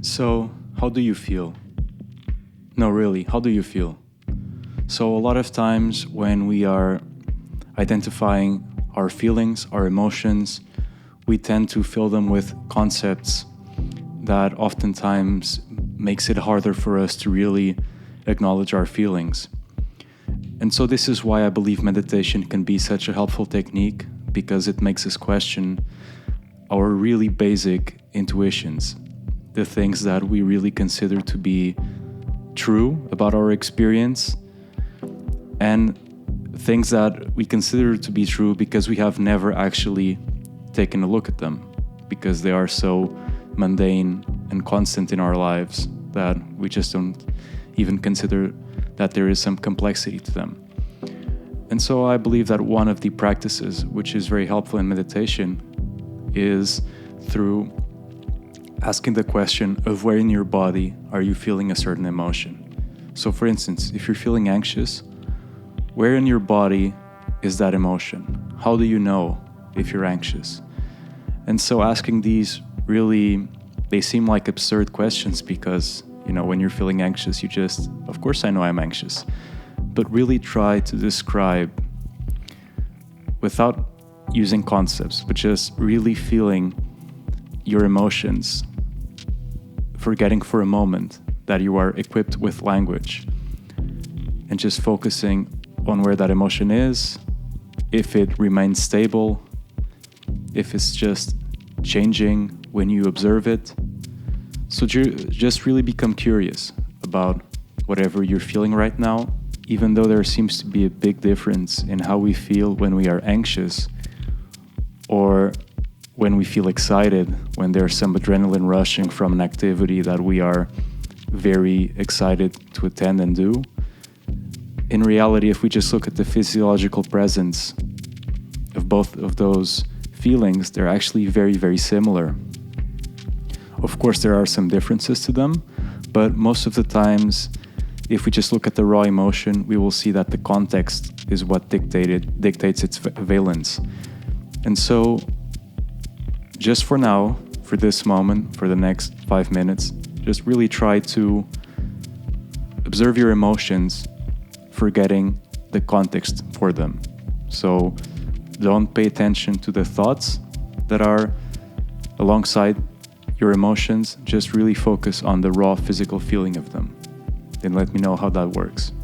So, how do you feel? No, really, how do you feel? So, a lot of times when we are identifying our feelings, our emotions, we tend to fill them with concepts that oftentimes makes it harder for us to really acknowledge our feelings. And so this is why I believe meditation can be such a helpful technique, because it makes us question our really basic intuitions, the things that we really consider to be true about our experience, and things that we consider to be true because we have never actually taken a look at them, because they are so mundane and constant in our lives that we just don't even consider that there is some complexity to them. And so I believe that one of the practices which is very helpful in meditation is through asking the question of where in your body are you feeling a certain emotion. So for instance, if you're feeling anxious, where in your body is that emotion? How do you know if you're anxious? And so asking these really, they seem like absurd questions because, when you're feeling anxious, you just, of course I know I'm anxious. But really try to describe, without using concepts, but just really feeling your emotions, forgetting for a moment that you are equipped with language, and just focusing on where that emotion is, if it remains stable, if it's just changing when you observe it. So just really become curious about whatever you're feeling right now, even though there seems to be a big difference in how we feel when we are anxious or when we feel excited, when there's some adrenaline rushing from an activity that we are very excited to attend and do. In reality, if we just look at the physiological presence of both of those feelings, they're actually very, very similar. Of course, there are some differences to them, but most of the times, if we just look at the raw emotion, we will see that the context is what dictates its valence. And so, just for now, for this moment, for the next 5 minutes, just really try to observe your emotions, forgetting the context for them. So don't pay attention to the thoughts that are alongside your emotions, just really focus on the raw physical feeling of them. Then let me know how that works.